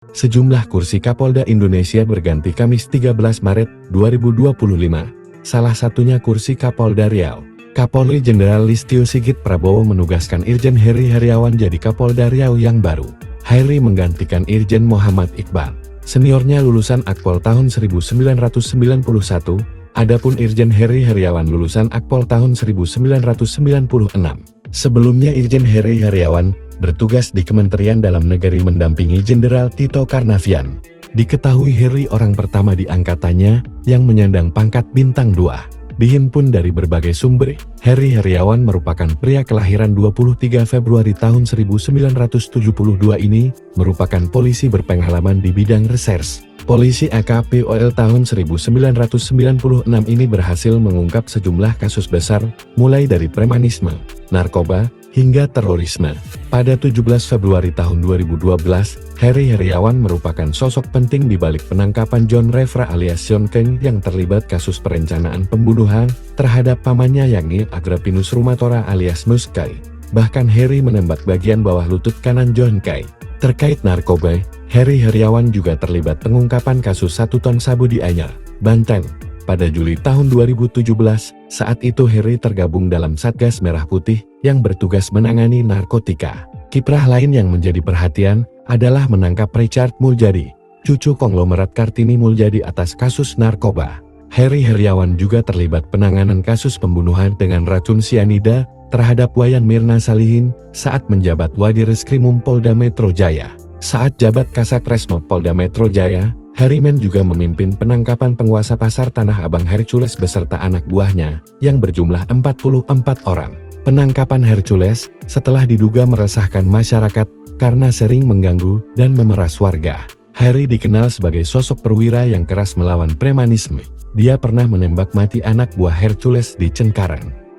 Sejumlah kursi Kapolda Indonesia berganti Kamis 13 Maret 2025. Salah satunya kursi Kapolda Riau. Kapolri Jenderal Listio Sigit Prabowo menugaskan Irjen Heri Heriawan jadi Kapolda Riau yang baru. Heri menggantikan Irjen Muhammad Iqbal. Seniornya lulusan Akpol tahun 1991, adapun Irjen Heri Heriawan lulusan Akpol tahun 1996. Sebelumnya Irjen Heri Heriawan bertugas di Kementerian Dalam Negeri mendampingi Jenderal Tito Karnavian. Diketahui Heri orang pertama di angkatannya yang menyandang pangkat bintang 2. Dihimpun dari berbagai sumber, Heri Heriawan merupakan pria kelahiran 23 Februari tahun 1972 ini, merupakan polisi berpengalaman di bidang reserse. Polisi AKPOL tahun 1996 ini berhasil mengungkap sejumlah kasus besar, mulai dari premanisme, narkoba, hingga terorisme. Pada 17 Februari tahun 2012, Heri Heriawan merupakan sosok penting di balik penangkapan John Refra alias John Keng yang terlibat kasus perencanaan pembunuhan terhadap pamannya yakni Agripinus Rumatora alias Mus Kai. Bahkan Heri menembak bagian bawah lutut kanan John Kai. Terkait narkoba, Heri Heriawan juga terlibat pengungkapan kasus 1 ton sabu di Anyar, Banten. Pada Juli tahun 2017, saat itu Heri tergabung dalam Satgas Merah Putih yang bertugas menangani narkotika. Kiprah lain yang menjadi perhatian adalah menangkap Richard Muljadi, cucu konglomerat Kartini Muljadi atas kasus narkoba. Heri Heriawan juga terlibat penanganan kasus pembunuhan dengan racun sianida terhadap Wayan Mirna Salihin saat menjabat Wadireskrimum Polda Metro Jaya. Saat jabat Kasat Resmob Polda Metro Jaya, Herimen juga memimpin penangkapan penguasa pasar Tanah Abang Hercules beserta anak buahnya, yang berjumlah 44 orang. Penangkapan Hercules, setelah diduga meresahkan masyarakat, karena sering mengganggu dan memeras warga. Heri dikenal sebagai sosok perwira yang keras melawan premanisme. Dia pernah menembak mati anak buah Hercules di Cengkareng.